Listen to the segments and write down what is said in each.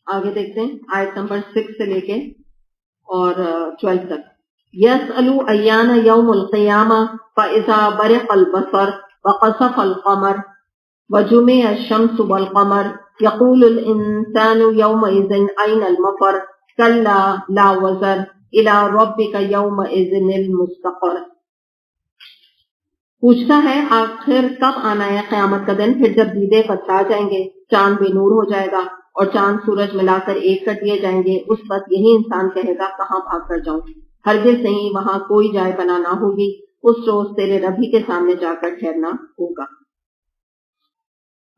آگے دیکھتے ہیں آیت نمبر 6 سے لے کے اور 12 تک. یسألو ایان یوم القیامہ فاذا برق البصر وخسف القمر وجمع الشمس والقمر یقول الانسان یومئذ این المفر کلا لا وزر الی ربک یومئذ المستقر. پوچھتا ہے آخر کب آنا ہے قیامت کا دن، پھر جب دیدے پتھرا جائیں گے، چاند بے نور ہو جائے گا اور چاند سورج ملا کر ایک کر دیے جائیں گے، اس وقت یہی انسان کہے گا کہاں بھاگ کر جاؤں. ہرگز نہیں، وہاں کوئی جائے پناہ نہ ہوگی، اس روز تیرے رب ہی کے سامنے جا کر ٹھہرنا ہوگا.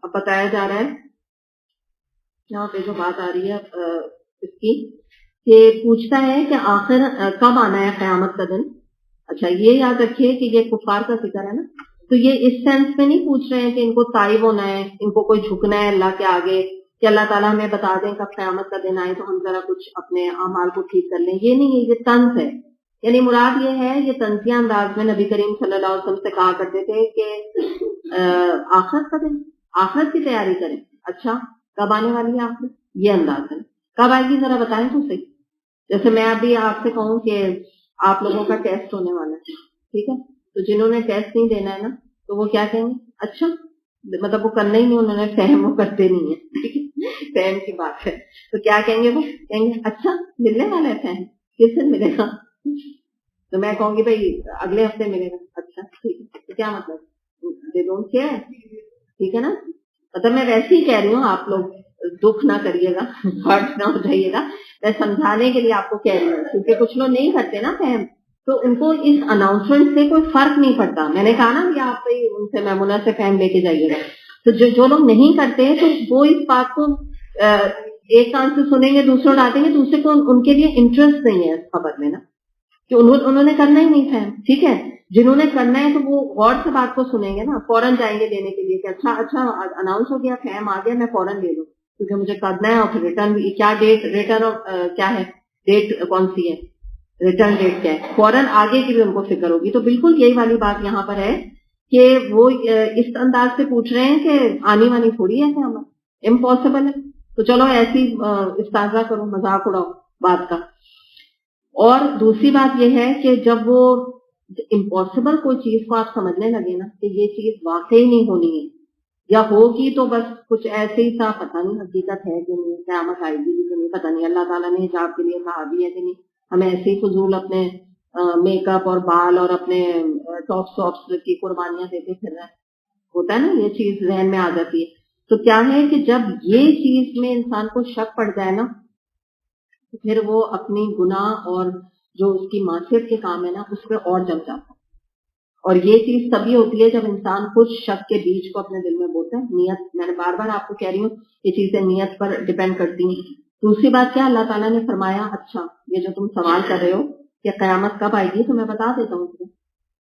اب بتایا جا رہا ہے یہاں پہ جو بات آ رہی ہے اس کی کہ پوچھتا ہے کہ آخر کب آنا ہے قیامت کا دن. اچھا یہ یاد رکھیے کہ یہ کفار کا ذکر ہے نا، تو یہ اس سینس میں نہیں پوچھ رہے ہیں کہ ان کو تائب ہونا ہے، ان کو کوئی جھکنا ہے اللہ کے آگے کہ اللہ تعالیٰ ہمیں بتا دیں کب قیامت کا دن آئے تو ہم ذرا کچھ اپنے اعمال کو ٹھیک کر لیں. یہ نہیں ہے، یہ طنز ہے. یعنی مراد یہ ہے، یہ طنزیہ انداز میں نبی کریم صلی اللہ علیہ وسلم سے کہا کرتے تھے کہ آخرت کا دن، آخرت کی تیاری کریں. اچھا کب آنے والی ہے آخرت؟ یہ انداز ہے. کب آئے گی ذرا بتائیں تو صحیح. جیسے میں ابھی آپ سے کہوں کہ آپ لوگوں کا ٹیسٹ ہونے والا ہے، ٹھیک ہے، تو جنہوں نے ٹیسٹ نہیں دینا ہے نا تو وہ کیا کہیں گے؟ اچھا، مطلب وہ کرنا ہی نہیں، انہوں نے فہم وہ کرتے نہیں ہے، ٹھیک ہے، فہم کی بات ہے. تو کیا کہیں گے؟ وہ کہیں گے اچھا ملنے والا ہے فہم، کس دن ملے گا؟ تو میں کہوں گی بھائی اگلے ہفتے ملے گا. اچھا ٹھیک ہے، تو کیا مطلب دے ڈونٹ کیئر، ٹھیک ہے نا. مطلب میں ویسے ہی کہہ رہی ہوں، آپ لوگ دکھ نہ کریے گا، ہرٹ نہ ہو جائیے گا، میں سمجھانے کے لیے آپ کو کہہ رہی ہوں، کیونکہ کچھ لوگ نہیں کرتے نا فہم، تو ان کو اس اناؤنسمنٹ سے کوئی فرق نہیں پڑتا. میں نے کہا نا کہ آپ ان سے میمونہ سے فہم لے کے جائیے گا. تو جو لوگ نہیں کرتے تو وہ اس بات کو ایک کان سے سنیں گے، دوسرے ڈالیں گے، دوسرے کو ان کے لیے انٹرسٹ نہیں ہے اس خبر میں نا، کہ انہوں نے کرنا ہی نہیں فہم. ٹھیک ہے، جنہوں نے کرنا ہے تو وہ غور سے بات کو سنیں گے نا، فوراً جائیں گے لینے کے لیے کہ اچھا اناؤنس ہو گیا، فہم آ گیا، میں فوراً لے لوں کیونکہ مجھے کرنا ہے. اور پھر ریٹرن بھی کیا ڈیٹ، ریٹرن اور کیا ہے ڈیٹ، کون سی ہے ریٹرن ڈیٹ کیا ہے، فوراً آگے کی بھی ان کو فکر ہوگی. تو بالکل یہی والی بات یہاں پر ہے کہ وہ اس انداز سے پوچھ رہے ہیں کہ آنی وانی تھوڑی ہے قیامت، امپاسبل ہے. تو چلو ایسی استاذہ کرو، مذاق اڑاؤ بات کا. اور دوسری بات یہ ہے کہ جب وہ امپاسبل کوئی چیز کو آپ سمجھنے لگے نا کہ یہ چیز واقعی نہیں ہونی ہے یا ہوگی تو بس کچھ ایسے ہی تھا، پتہ نہیں حقیقت ہے کہ نہیں، قیامت آئے گی کہ نہیں، پتہ نہیں اللہ تعالیٰ نے حجاب کے لیے کہا بھی ہے کہ نہیں، ہمیں ایسے ہی فضول اپنے میک اپ اور بال اور اپنے ٹاپس کی قربانیاں دیتے پھر رہے. ہوتا ہے نا یہ چیز ذہن میں آ جاتی ہے. تو کیا ہے کہ جب یہ چیز میں انسان کو شک پڑ جائے نا تو پھر وہ اپنی گناہ اور جو اس کی معصیت کے کام ہے نا اس پہ اور جم جاتا ہے. اور یہ چیز تبھی ہوتی ہے جب انسان کچھ شک کے بیج کو اپنے دل میں بوتا ہے. نیت، میں نے بار بار آپ کو کہہ رہی ہوں یہ چیزیں نیت پر ڈیپینڈ کرتی ہیں. دوسری بات کیا اللہ تعالیٰ نے فرمایا، اچھا یہ جو تم سوال کر رہے ہو کہ قیامت کب آئے گی، تو میں بتا دیتا ہوں تمہیں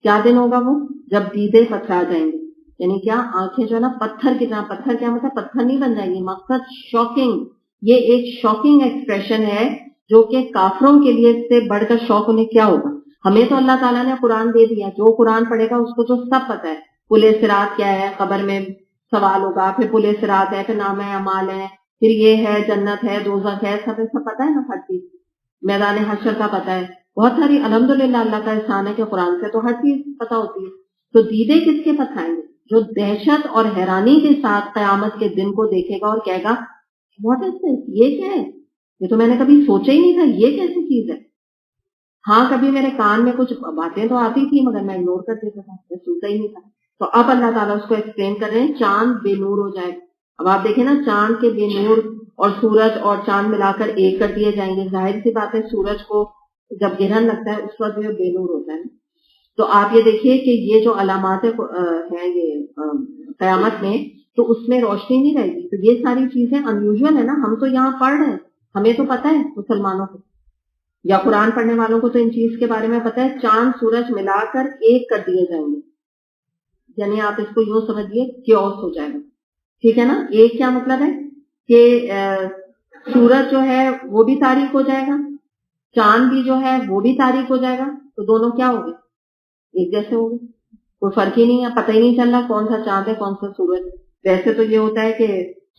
کیا دن ہوگا. وہ جب دیدے پتھرا جائیں گے، یعنی کیا آنکھیں جو ہے نا پتھر کی طرح، پتھر کیا مطلب پتھر نہیں بن جائیں گی، مقصد شاکنگ. یہ ایک شاکنگ ایکسپریشن ہے جو کہ کافروں کے لیے سے بڑھ کر شوق انہیں کیا ہوگا. ہمیں تو اللہ تعالیٰ نے قرآن دے دیا، جو قرآن پڑھے گا اس کو تو سب پتہ ہے. پل صراط کیا ہے، قبر میں سوال ہوگا، پھر پل صراط ہے، پھر نام اعمال ہے، پھر یہ ہے جنت ہے، دوزخ ہے، سب پتہ ہے نا. ہر چیز میدان حشر کا پتہ ہے. بہت ساری الحمدللہ اللہ کا احسان ہے کہ قرآن سے تو ہر چیز پتہ ہوتی ہے. تو دیدے کس کے پتھرائیں گے؟ جو دہشت اور حیرانی کے ساتھ قیامت کے دن کو دیکھے گا اور کہے گا واٹ از دس، یہ کیا ہے، یہ تو میں نے کبھی سوچا ہی نہیں تھا، یہ کیسی چیز ہے. ہاں کبھی میرے کان میں کچھ باتیں تو آتی تھی مگر میں اگنور کر دیتا تھا، میں سنتا ہی نہیں تھا. تو اب اللہ تعالیٰ اس کو ایکسپلین کر رہے ہیں، چاند بے نور ہو جائے. اب آپ دیکھیں نا چاند کے بے نور اور سورج اور چاند ملا کر ایک کر دیے جائیں گے. ظاہر سی بات ہے سورج کو جب گرہن لگتا ہے اس وقت بے نور ہوتا ہے. تو آپ یہ دیکھیے کہ یہ جو علامات ہیں یہ قیامت میں، تو اس میں روشنی نہیں رہے گی. تو یہ ساری چیزیں انیوژل ہے نا. ہم تو یہاں پڑھ رہے ہیں، ہمیں تو پتہ ہے مسلمانوں کو یا قرآن پڑھنے والوں کو تو ان چیز کے بارے میں پتہ ہے. چاند سورج ملا کر ایک کر دیے جائیں گے، یعنی آپ اس کو یوں سمجھیے کیوس ہو جائے گا. ٹھیک ہے نا. ایک کیا مطلب ہے کہ سورج جو ہے وہ بھی تاریک ہو جائے گا، چاند بھی جو ہے وہ بھی تاریک ہو جائے گا. تو دونوں کیا ہو گئے؟ ایک جیسے ہو گئے. کوئی فرق ہی نہیں ہے، پتہ ہی نہیں چل رہا کون سا چاند ہے کون سا سورج. ویسے تو یہ ہوتا ہے کہ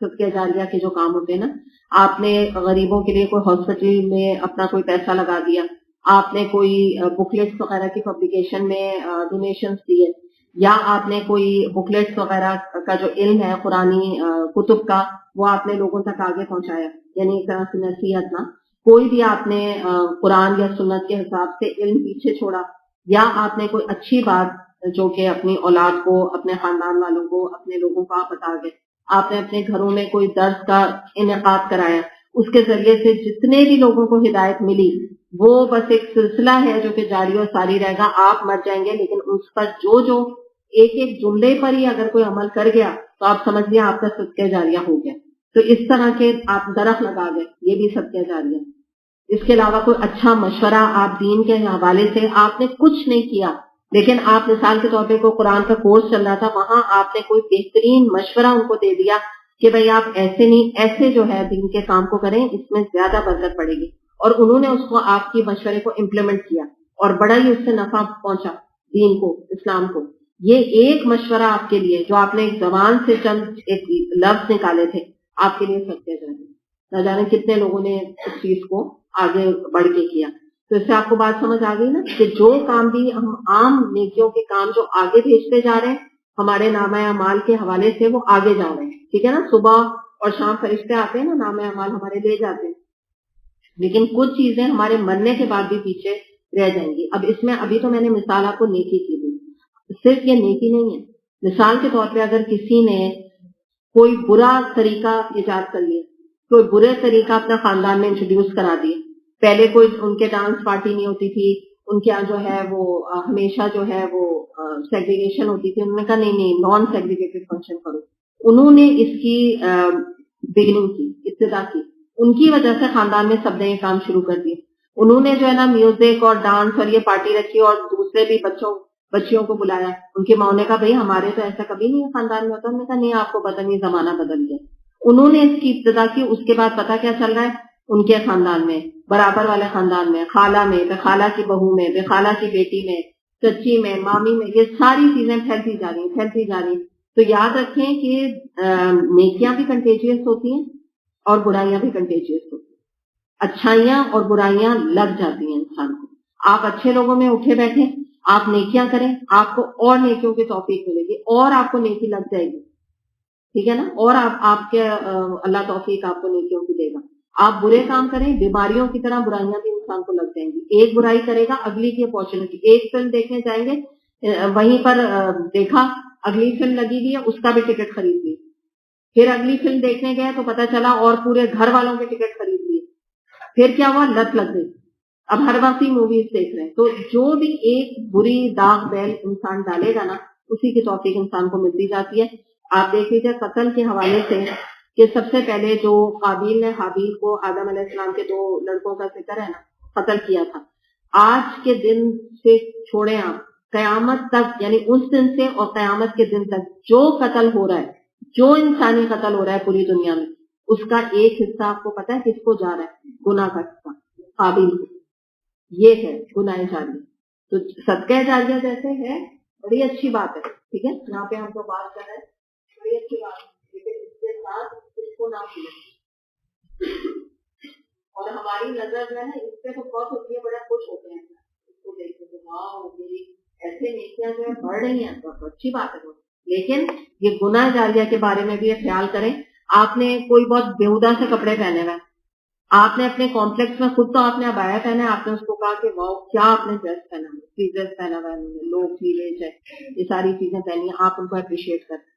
صدقہ جاریہ کے جو کام ہوتے ہیں نا، آپ نے غریبوں کے لیے کوئی ہاسپٹل میں اپنا کوئی پیسہ لگا دیا، آپ نے کوئی بکلیٹس وغیرہ کی پبلیکیشن میں ڈونیشنز دیے، یا آپ نے کوئی بکلیٹس وغیرہ کا جو علم ہے قرآنی کتب کا وہ آپ نے لوگوں تک آگے پہنچایا، یعنی ایک طرح سے نصیحت نا، کوئی بھی آپ نے قرآن یا سنت کے حساب سے علم پیچھے چھوڑا، یا آپ نے کوئی اچھی بات جو کہ اپنی اولاد کو، اپنے خاندان والوں کو، اپنے لوگوں کو آپ بتا گئے، آپ نے اپنے گھروں میں کوئی درس کا انعقاد کرایا، اس کے ذریعے سے جتنے بھی لوگوں کو ہدایت ملی وہ بس ایک سلسلہ ہے جو کہ جاری اور ساری رہے گا. آپ مر جائیں گے لیکن اس پر جو ایک ایک جملے پر ہی اگر کوئی عمل کر گیا تو آپ سمجھ لیں آپ کا صدقہ جاریہ ہو گیا. تو اس طرح کے آپ درخت لگا گئے، یہ بھی صدقہ جاریہ. اس کے علاوہ کوئی اچھا مشورہ آپ دین کے حوالے سے آپ نے کچھ نہیں کیا، لیکن آپ مثال کے طور پہ کوئی قرآن کا کورس چل رہا تھا، وہاں آپ نے کوئی بہترین مشورہ ان کو دے دیا کہ بھئی آپ ایسے نہیں، ایسے جو ہے دین کے کام کو کریں، اس میں زیادہ برکت پڑے گی، اور انہوں نے اس کو آپ کی مشورے کو امپلیمنٹ کیا اور بڑا ہی اس سے نفع پہنچا دین کو، اسلام کو. یہ ایک مشورہ آپ کے لیے جو آپ نے ایک زبان سے چند ایک لفظ نکالے تھے، آپ کے لیے صدقہ جاریہ. نہ جانے کتنے لوگوں نے اس چیز کو آگے بڑھ کے کیا. تو اس سے آپ کو بات سمجھ آ گئی نا کہ جو کام بھی ہم عام نیکیوں کے کام جو آگے بھیجتے جا رہے ہیں ہمارے نامہ اعمال کے حوالے سے، وہ آگے جا رہے ہیں. ٹھیک ہے نا، صبح اور شام فرشتے آتے ہیں نا، نامہ اعمال ہمارے لے جاتے ہیں، لیکن کچھ چیزیں ہمارے مرنے کے بعد بھی پیچھے رہ جائیں گی. اب اس میں ابھی تو میں نے مثال آپ کو نیکی کی دی، صرف یہ نیکی نہیں ہے. مثال کے طور پہ اگر کسی نے کوئی برا طریقہ ایجاد کر لیا، کوئی برے طریقہ اپنے خاندان میں انٹروڈیوس کرا دیے، پہلے کوئی ان کے ڈانس پارٹی نہیں ہوتی تھی، ان کے جو ہے وہ ہمیشہ جو ہے وہ سیگریگیشن ہوتی تھی، انہوں نے کہا نہیں نان سیگریگیٹڈ فنکشن کرو. انہوں نے اس کی بگننگ کی، ابتدا کی، ان کی وجہ سے خاندان میں سب نے یہ کام شروع کر دیے. انہوں نے جو ہے نا میوزک اور ڈانس اور یہ پارٹی رکھی اور دوسرے بھی بچیوں کو بلایا. ان کی ماں نے کہا بھئی ہمارے تو ایسا کبھی نہیں خاندان میں ہوتا. انہوں نے کہا نہیں آپ کو پتہ نہیں، زمانہ بدل گیا. انہوں نے اس کی ابتدا کی. اس کے بعد پتہ کیا چل رہا ہے ان کے خاندان میں، برابر والے خاندان میں، خالہ میں، بے خالہ کی بہو میں، بے خالہ کی بیٹی میں، چچی میں، مامی میں، یہ ساری چیزیں پھیلتی جا رہی ہیں. تو یاد رکھیں کہ نیکیاں بھی کنٹیجیس ہوتی ہیں اور برائیاں بھی کنٹیجیس ہوتی ہیں. اچھائیاں اور برائیاں لگ جاتی ہیں انسان کو. آپ اچھے لوگوں میں اٹھے بیٹھے، آپ نیکیاں کریں، آپ کو اور نیکیوں کی توفیق ملے گی اور آپ کو نیکی لگ جائے گی. ٹھیک ہے نا، اور آپ کے اللہ توفیق آپ کو نیکیوں کی دے گا. آپ برے کام کریں، بیماریوں کی طرح برائیاں بھی انسان کو لگ جائیں گی. ایک برائی کرے گا، اگلی کی اپارچونٹی. ایک فلم دیکھنے جائیں گے، وہیں پر دیکھا اگلی فلم لگی ہوئی ہے، اس کا بھی ٹکٹ خرید لی. پھر اگلی فلم دیکھنے گئے تو پتا چلا اور پورے گھر والوں کے ٹکٹ خرید لیے. پھر کیا ہوا، لت لگ گئی. اب ہر وقت ہی موویز دیکھ رہے ہیں. تو جو بھی ایک بری داغ بیل انسان ڈالے گا نا، اسی کی توفیق انسان کو ملتی جاتی ہے. آپ دیکھ لیجیے قتل کے حوالے سے کہ سب سے پہلے جو قابیل نے حابیل کو، آدم علیہ السلام کے 2 لڑکوں کا ذکر ہے نا، قتل کیا تھا. آج کے دن سے چھوڑیں آپ، قیامت تک، یعنی اس دن سے اور قیامت کے دن تک جو قتل ہو رہا ہے، جو انسانی قتل ہو رہا ہے پوری دنیا میں، اس کا ایک حصہ آپ کو پتا ہے کس کو جا رہا ہے؟ گناہ کا حصہ، قابیل کو. یہ ہے گناہ جاریہ. تو صدقہ جاریہ جیسے ہے بڑی اچھی بات ہے. ٹھیک ہے، یہاں پہ ہم تو بات کر رہے ہیں، بڑی اچھی بات ہے، لیکن اس کے ساتھ اس کو نہ بھولیں. اور ہماری نظر جو ہے نا اس پہ تو بہت ہوتی ہے، بڑا خوش ہوتے ہیں اس کو دیکھ کے، واؤ میری ایسے نیکیاں جو ہے بڑھ رہی ہیں، بہت اچھی بات ہے. لیکن یہ گناہ جاریہ کے بارے میں بھی یہ خیال کریں. آپ نے کوئی بہت بیہودہ سے کپڑے پہنے ہوئے، آپ نے اپنے کمپلیکس میں خود تو آپ نے ابایا پہنا ہے، آپ نے اس کو کہا کہ واؤ کیا آپ نے ڈریس پہنا ہے، ڈریس پہنا ہوا ہے، لوگ ٹھیک ہے، یہ ساری چیزیں پہنی ہیں، آپ ان کو اپریشیٹ کرتے.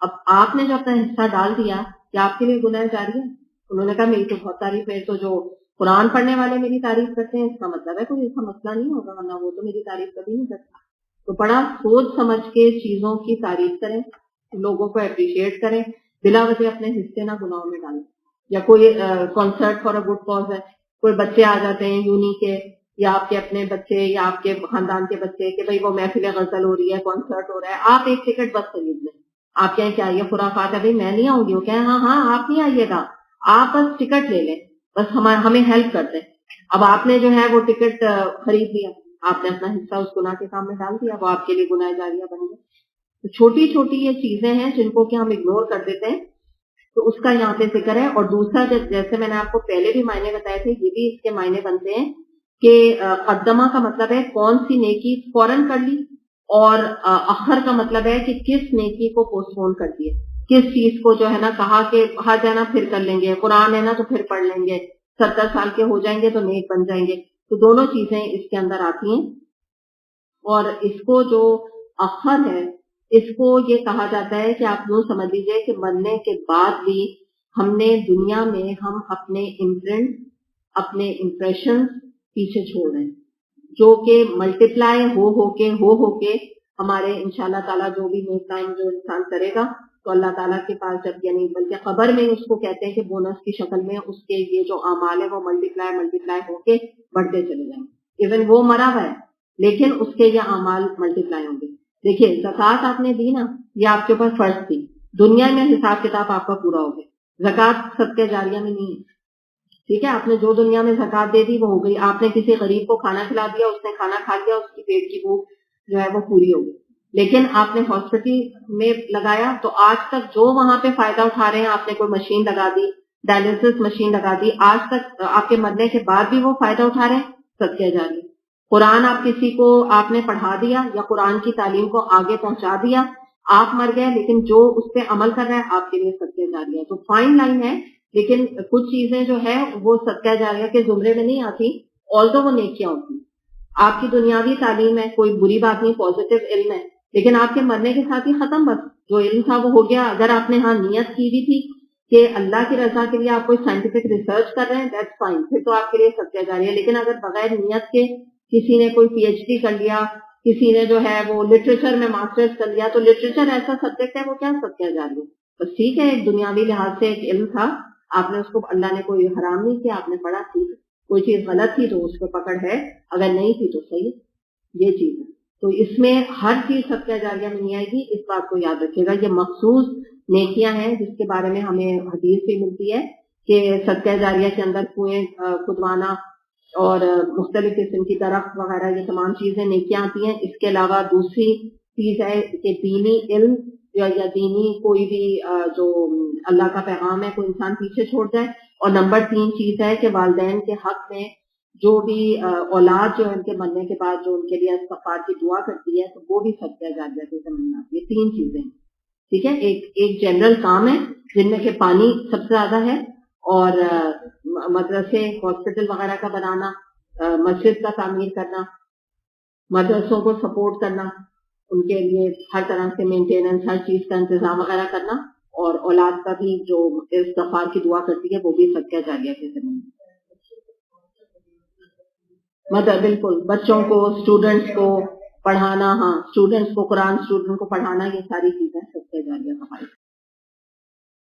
اب آپ نے جو اپنا حصہ ڈال دیا کہ آپ کے لیے گناہ جاری ہے. انہوں نے کہا میری تو بہت تعریف ہے، تو جو قرآن پڑھنے والے میری تعریف کرتے ہیں اس کا مطلب ہے کوئی ایسا مسئلہ نہیں ہوگا، ورنہ وہ تو میری تعریف کبھی نہیں کرتا. تو بڑا سوچ سمجھ کے چیزوں کی تعریف کریں، لوگوں کو اپریشیٹ کریں، بلا وجہ اپنے حصے نہ گناہوں میں ڈالیں. یا کوئی concert for a good cause ہے، کوئی بچے آ جاتے ہیں یونی کے، یا آپ کے اپنے بچے یا آپ کے خاندان کے بچے کہ بھئی وہ محفل غزل ہو رہی ہے، کنسرٹ ہو رہا ہے، آپ ایک ٹکٹ بس خرید لیں. آپ کہیں کیا یہ خرافات ہے، بھئی میں نہیں آؤں گی. وہ کہیں ہاں ہاں آپ نہیں آئیے گا، آپ بس ٹکٹ لے لیں، بس ہمیں ہیلپ کر دیں. اب آپ نے جو ہے وہ ٹکٹ خرید لیا، آپ نے اپنا حصہ اس گناہ کے کام میں ڈال دیا، وہ آپ کے لیے گناہ جاریہ بن گیا. چھوٹی چھوٹی یہ چیزیں ہیں جن کو کہ ہم اگنور کر دیتے ہیں. تو اس کا یہاں پہ ذکر ہے. اور دوسرا جیسے میں نے آپ کو پہلے بھی معنی بتائے تھے، یہ بھی اس کے معنی بنتے ہیں کہ قدمہ کا مطلب ہے کون سی نیکی فوراً کر لی، اور اخر کا مطلب ہے کہ کس نیکی کو پوسٹ پون کر دیے، کس چیز کو جو ہے نا کہا کہ حج ہے نا پھر کر لیں گے، قرآن ہے نا تو پھر پڑھ لیں گے، 70 سال کے ہو جائیں گے تو نیک بن جائیں گے. تو دونوں چیزیں اس کے اندر آتی ہیں. اور اس کو جو اخر ہے اس کو یہ کہا جاتا ہے کہ آپ یوں سمجھ لیجیے کہ مرنے کے بعد بھی ہم نے دنیا میں ہم اپنے امپرنٹ، اپنے امپریشن پیچھے چھوڑ رہے ہیں، جو کہ ملٹیپلائی ہو کے ہمارے انشاءاللہ تعالیٰ جو بھی نیک کام جو انسان کرے گا تو اللہ تعالیٰ کے پاس جب یعنی بلکہ قبر میں اس کو کہتے ہیں کہ بونس کی شکل میں اس کے یہ جو اعمال ہے وہ ملٹیپلائی ہو کے بڑھتے چلے جائیں گے. ایون وہ مرا ہوا ہے لیکن اس کے یہ اعمال ملٹیپلائی ہوں گے. دیکھیے زکوٰۃ آپ نے دی نا، یہ آپ کے اوپر فرض تھی، دنیا میں حساب کتاب آپ کا پورا ہو گیا. زکوٰۃ صدقہ جاریہ میں نہیں ہے، ٹھیک ہے. آپ نے جو دنیا میں زکوٰۃ دے دی وہ ہو گئی. آپ نے کسی غریب کو کھانا کھلا دیا، اس نے کھانا کھا لیا، اس کی پیٹ کی بھوک جو ہے وہ پوری ہو گئی. لیکن آپ نے ہاسپٹل میں لگایا تو آج تک جو وہاں پہ فائدہ اٹھا رہے ہیں، آپ نے کوئی مشین لگا دی، ڈائلسس مشین لگا دی، آج تک آپ کے مرنے کے بعد بھی وہ فائدہ اٹھا رہے ہیں، صدقہ جاریہ. قرآن آپ کسی کو آپ نے پڑھا دیا یا قرآن کی تعلیم کو آگے پہنچا دیا، آپ مر گئے لیکن جو اس پہ عمل کر رہا ہے آپ کے لیے صدقہ جاریہ ہے. تو فائن لائن ہے، لیکن کچھ چیزیں جو ہے وہ صدقہ جاریہ کے زمرے میں نہیں آتی، although وہ نیکیاں ہوتی. آپ کی دنیاوی تعلیم ہے، کوئی بری بات نہیں، پازیٹیو علم ہے، لیکن آپ کے مرنے کے ساتھ ہی ختم. بس جو علم تھا وہ ہو گیا. اگر آپ نے ہاں نیت کی بھی تھی کہ اللہ کی رضا کے لیے آپ کوئی سائنٹیفک ریسرچ کر رہے ہیں، دیٹس فائن، پھر تو آپ کے لیے صدقہ جاریہ ہے. لیکن اگر بغیر نیت کے کسی نے کوئی پی ایچ ڈی کر لیا، کسی نے جو ہے وہ لٹریچر میں ماسٹرز کر لیا، تو لٹریچر ایسا سبجیکٹ ہے وہ کیا صدقہ جاریہ. بس ٹھیک ہے، ایک دنیاوی لحاظ سے ایک علم تھا، آپ نے اس کو، اللہ نے کوئی حرام نہیں کیا، آپ نے پڑھا، ٹھیک. کوئی چیز غلط تھی تو اس پہ پکڑ ہے، اگر نہیں تھی تو صحیح. یہ چیز ہے. تو اس میں ہر چیز صدقہ جاریہ میں نہیں آئے گی، اس بات کو یاد رکھیے گا. یہ مخصوص نیکیاں ہیں جس کے بارے میں ہمیں حدیث بھی ملتی ہے کہ صدقہ جاریہ کے اندر کنویں کھدوانا اور مختلف قسم کی درخت وغیرہ، یہ تمام چیزیں نیکیاں آتی ہیں. اس کے علاوہ دوسری چیز ہے کہ دینی علم یا دینی کوئی بھی جو اللہ کا پیغام ہے کوئی انسان پیچھے چھوڑ جائے. اور نمبر 3 چیز ہے کہ والدین کے حق میں جو بھی اولاد جو ہے ان کے مرنے کے بعد جو ان کے لیے استغفار کی دعا کرتی ہے تو وہ بھی صدقہ جاریہ سے ضمن آتی ہے. 3 چیزیں ہیں، ٹھیک ہے. ایک جنرل کام ہے جن میں کہ پانی سب سے زیادہ ہے، اور مدرسے ہاسپٹل وغیرہ کا بنانا، مسجد کا تعمیر کرنا، مدرسوں کو سپورٹ کرنا، ان کے لیے ہر طرح سے مینٹیننس، ہر چیز کا انتظام وغیرہ کرنا، اور اولاد کا بھی جو استغفار کی دعا کرتی ہے وہ بھی صدقہ جاریہ کے ضمن. بالکل بچوں کو، اسٹوڈنٹس کو پڑھانا، ہاں اسٹوڈنٹس کو قرآن، اسٹوڈنٹ کو پڑھانا، یہ ساری چیزیں صدقہ جاریہ کا